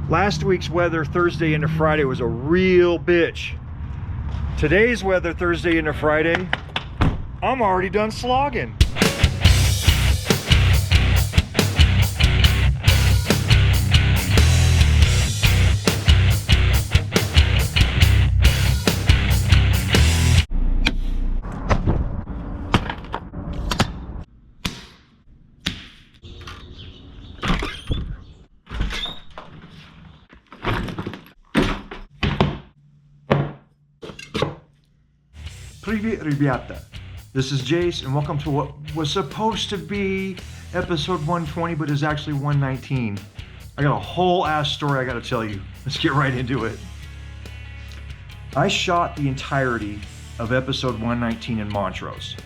Last week's weather, Thursday into Friday, was a real bitch. Today's weather, Thursday into Friday, I'm already done slogging. Привет, ребята. This is Jace, and welcome to what was supposed to be episode 120, but is actually 119. I got a whole ass story I gotta tell you. Let's get right into it. I shot the entirety of episode 119 in Montrose.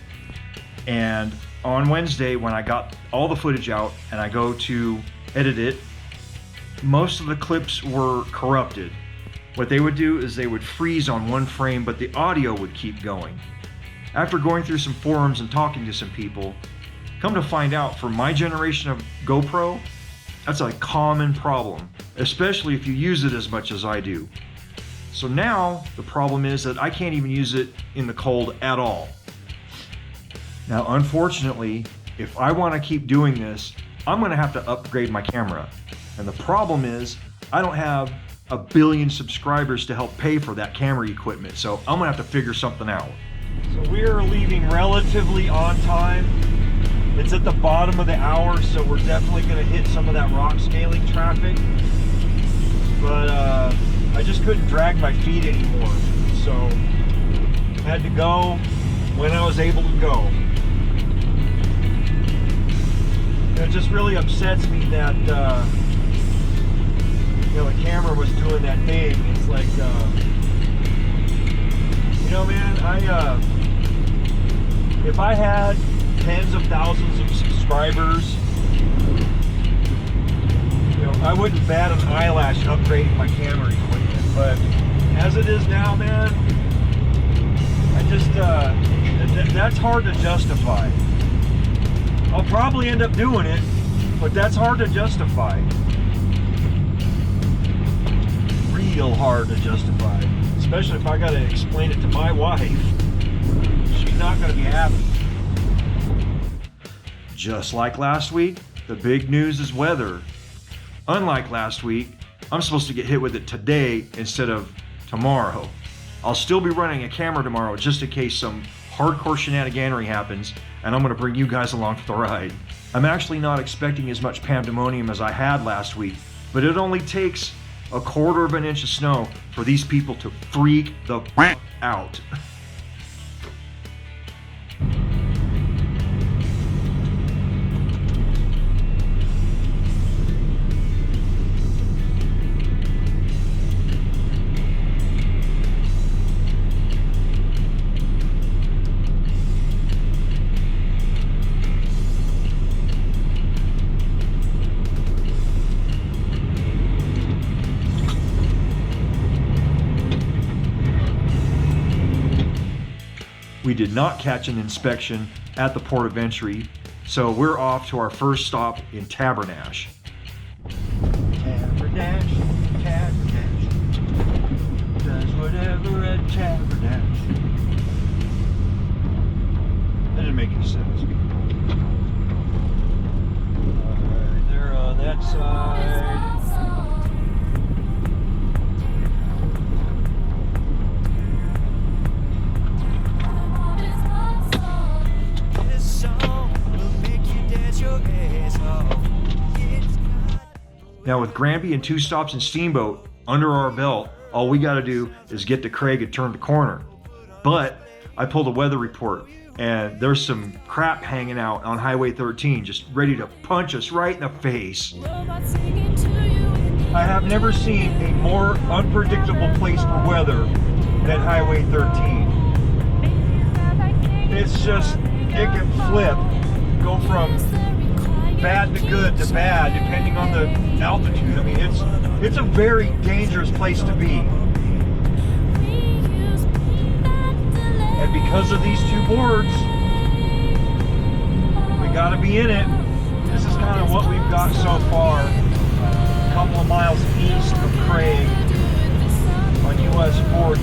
And on Wednesday, when I got all the footage out and I go to edit it, most of the clips were corrupted. What they would do is they would freeze on one frame, but the audio would keep going. After going through some forums and talking to some people, come to find out for my generation of GoPro, that's a common problem, especially if you use it as much as I do. So now the problem is that I can't even use it in the cold at all. Now, unfortunately, if I want to keep doing this, I'm going to have to upgrade my camera. And the problem is I don't have 1 billion subscribers to help pay for that camera equipment, so I'm gonna have to figure something out. So we're leaving relatively on time. It's at the bottom of the hour, so we're definitely gonna hit some of that rock scaling traffic. But I just couldn't drag my feet anymore, so I had to go when I was able to go. And it just really upsets me that the camera was doing that thing. It's like, man, if I had tens of thousands of subscribers, I wouldn't bat an eyelash upgrading my camera equipment. But as it is now, man, I just, that's hard to justify. I'll probably end up doing it, but that's hard to justify. Real hard to justify, especially if I got to explain it to my wife. She's not going to be happy. Just like last week, the big news is weather. Unlike last week, I'm supposed to get hit with it today instead of tomorrow. I'll still be running a camera tomorrow just in case some hardcore shenaniganery happens, and I'm going to bring you guys along for the ride. I'm actually not expecting as much pandemonium as I had last week, but it only takes 1/4 inch of snow for these people to freak the out. We did not catch an inspection at the port of entry, so we're off to our first stop in Tabernash. Tabernash, Tabernash, does whatever at Tabernash. That didn't make any sense. Alright, they're on that side. Now with Granby and 2 stops in Steamboat under our belt, all we got to do is get to Craig and turn the corner. But I pulled a weather report and there's some crap hanging out on Highway 13 just ready to punch us right in the face. I have never seen a more unpredictable place for weather than Highway 13. It's just, it can flip, go from bad to good to bad depending on the altitude. I mean, it's a very dangerous place to be. And because of these 2 boards, we got to be in it. This is kind of what we've got so far. A couple of miles east of Craig on US 40.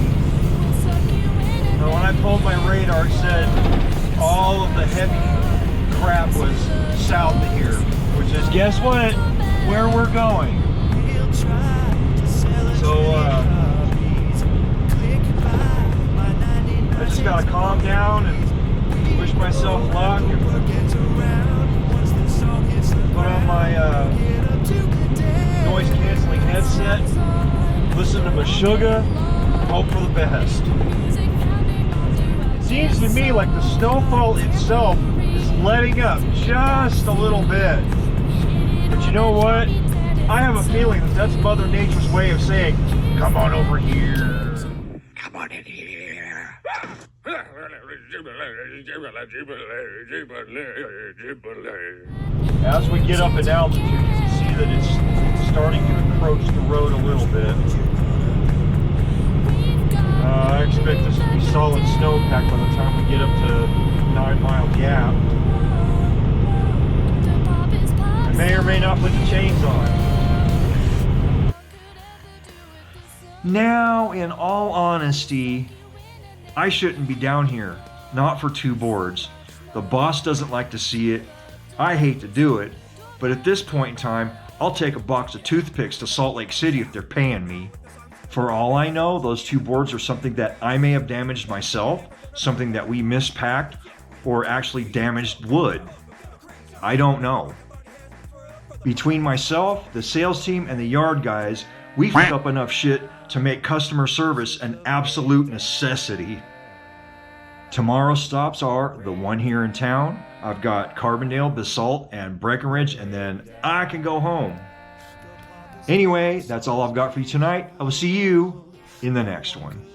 Now, when I pulled my radar, it said all of the heavy crap was south of here, which is, guess what? Where we're going. So, I just gotta calm down and wish myself luck and put on my noise canceling headset, listen to Meshuggah, and hope for the best. It seems to me like the snowfall itself is letting up just a little bit. But you know what? I have a feeling that that's Mother Nature's way of saying, come on over here. Come on in here. As we get up in altitude, you can see that it's starting to encroach the road a little bit. I expect this to be solid snowpack by the time we get up to 9 Mile Gap. I may or may not put the chains on. Now, in all honesty, I shouldn't be down here, not for 2 boards. The boss doesn't like to see it. I hate to do it, but at this point in time, I'll take a box of toothpicks to Salt Lake City if they're paying me. For all I know, those 2 boards are something that I may have damaged myself, something that we mispacked, or actually damaged wood. I don't know. Between myself, the sales team, and the yard guys, we picked up enough shit to make customer service an absolute necessity. Tomorrow's stops are the one here in town. I've got Carbondale, Basalt, and Breckenridge, and then I can go home. Anyway, that's all I've got for you tonight. I will see you in the next one.